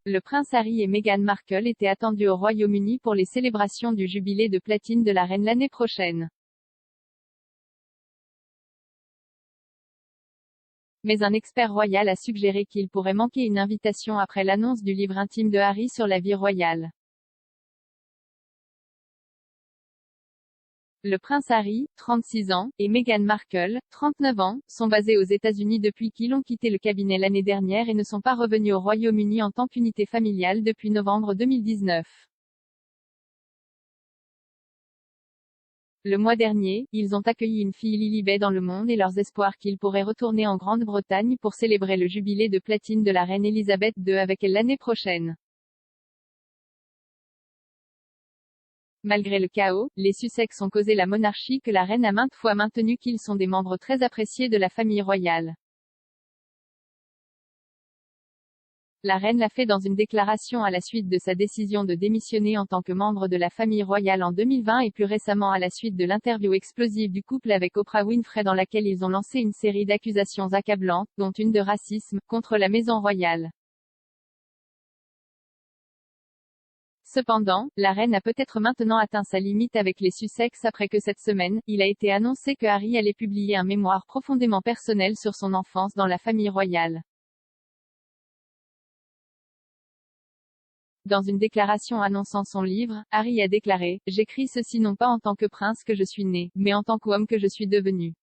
le prince Harry et Meghan Markle étaient attendus au Royaume-Uni pour les célébrations du jubilé de platine de la reine l'année prochaine. Mais un expert royal a suggéré qu'il pourrait manquer une invitation après l'annonce du livre intime de Harry sur la vie royale. Le prince Harry, 36 ans, et Meghan Markle, 39 ans, sont basés aux États-Unis depuis qu'ils ont quitté le cabinet l'année dernière et ne sont pas revenus au Royaume-Uni en tant qu'unité familiale depuis novembre 2019. Le mois dernier, ils ont accueilli une fille Lilibet dans le monde et leurs espoirs qu'ils pourraient retourner en Grande-Bretagne pour célébrer le jubilé de platine de la reine Elisabeth II avec elle l'année prochaine. Malgré le chaos, les Sussex ont causé la monarchie que la reine a maintes fois maintenu qu'ils sont des membres très appréciés de la famille royale. La reine l'a fait dans une déclaration à la suite de sa décision de démissionner en tant que membre de la famille royale en 2020 et plus récemment à la suite de l'interview explosive du couple avec Oprah Winfrey dans laquelle ils ont lancé une série d'accusations accablantes, dont une de racisme, contre la maison royale. Cependant, la reine a peut-être maintenant atteint sa limite avec les Sussex après que cette semaine, il a été annoncé que Harry allait publier un mémoire profondément personnel sur son enfance dans la famille royale. Dans une déclaration annonçant son livre, Harry a déclaré « J'écris ceci non pas en tant que prince que je suis né, mais en tant qu'homme que je suis devenu. »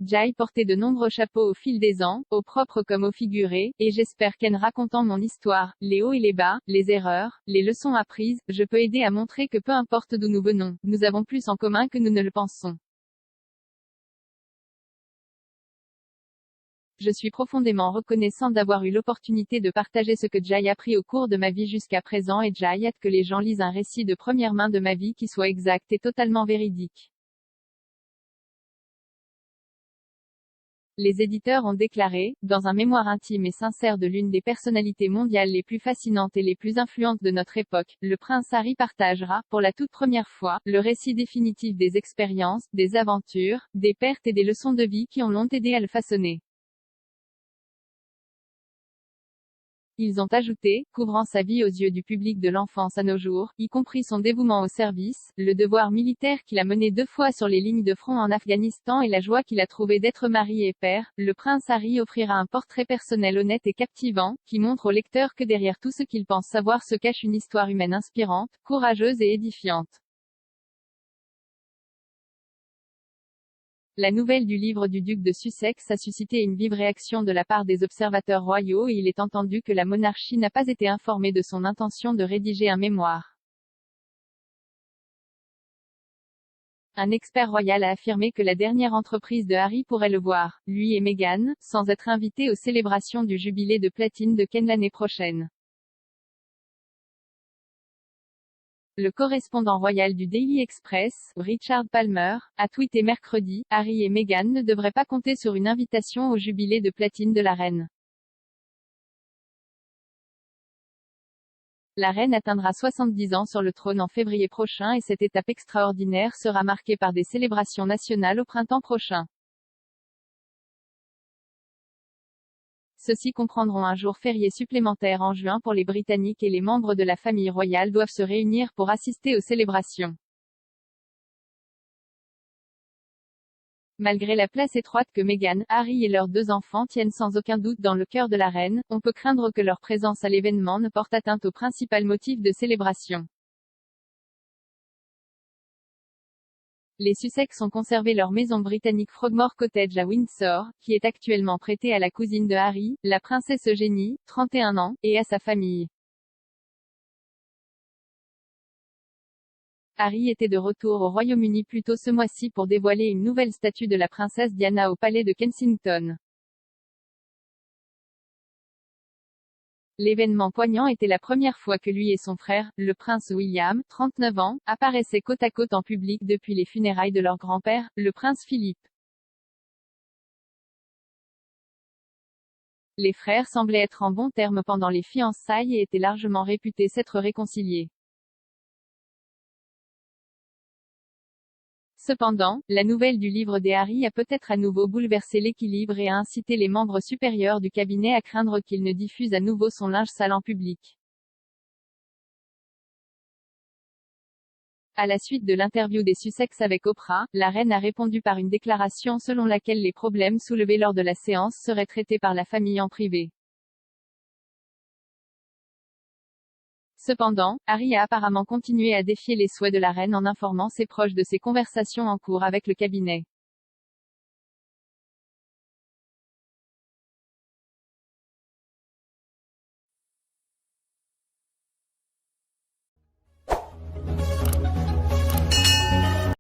J'ai porté de nombreux chapeaux au fil des ans, au propre comme au figuré, et j'espère qu'en racontant mon histoire, les hauts et les bas, les erreurs, les leçons apprises, je peux aider à montrer que peu importe d'où nous venons, nous avons plus en commun que nous ne le pensons. Je suis profondément reconnaissant d'avoir eu l'opportunité de partager ce que j'ai appris au cours de ma vie jusqu'à présent et j'ai hâte que les gens lisent un récit de première main de ma vie qui soit exact et totalement véridique. Les éditeurs ont déclaré, dans un mémoire intime et sincère de l'une des personnalités mondiales les plus fascinantes et les plus influentes de notre époque, le prince Harry partagera, pour la toute première fois, le récit définitif des expériences, des aventures, des pertes et des leçons de vie qui l'ont aidé à le façonner. Ils ont ajouté, couvrant sa vie aux yeux du public de l'enfance à nos jours, y compris son dévouement au service, le devoir militaire qu'il a mené 2 fois sur les lignes de front en Afghanistan et la joie qu'il a trouvée d'être mari et père, le prince Harry offrira un portrait personnel honnête et captivant, qui montre au lecteur que derrière tout ce qu'il pense savoir se cache une histoire humaine inspirante, courageuse et édifiante. La nouvelle du livre du duc de Sussex a suscité une vive réaction de la part des observateurs royaux et il est entendu que la monarchie n'a pas été informée de son intention de rédiger un mémoire. Un expert royal a affirmé que la dernière entreprise de Harry pourrait le voir, lui et Meghan, sans être invités aux célébrations du jubilé de platine de Ken l'année prochaine. Le correspondant royal du Daily Express, Richard Palmer, a tweeté mercredi, Harry et Meghan ne devraient pas compter sur une invitation au jubilé de platine de la reine. La reine atteindra 70 ans sur le trône en février prochain et cette étape extraordinaire sera marquée par des célébrations nationales au printemps prochain. Ceux-ci comprendront un jour férié supplémentaire en juin pour les Britanniques et les membres de la famille royale doivent se réunir pour assister aux célébrations. Malgré la place étroite que Meghan, Harry et leurs 2 enfants tiennent sans aucun doute dans le cœur de la reine, on peut craindre que leur présence à l'événement ne porte atteinte au principal motif de célébration. Les Sussex ont conservé leur maison britannique Frogmore Cottage à Windsor, qui est actuellement prêtée à la cousine de Harry, la princesse Eugénie, 31 ans, et à sa famille. Harry était de retour au Royaume-Uni plus tôt ce mois-ci pour dévoiler une nouvelle statue de la princesse Diana au palais de Kensington. L'événement poignant était la première fois que lui et son frère, le prince William, 39 ans, apparaissaient côte à côte en public depuis les funérailles de leur grand-père, le prince Philippe. Les frères semblaient être en bons termes pendant les fiançailles et étaient largement réputés s'être réconciliés. Cependant, la nouvelle du livre des Harry a peut-être à nouveau bouleversé l'équilibre et a incité les membres supérieurs du cabinet à craindre qu'il ne diffuse à nouveau son linge sale en public. À la suite de l'interview des Sussex avec Oprah, la reine a répondu par une déclaration selon laquelle les problèmes soulevés lors de la séance seraient traités par la famille en privé. Cependant, Harry a apparemment continué à défier les souhaits de la reine en informant ses proches de ses conversations en cours avec le cabinet.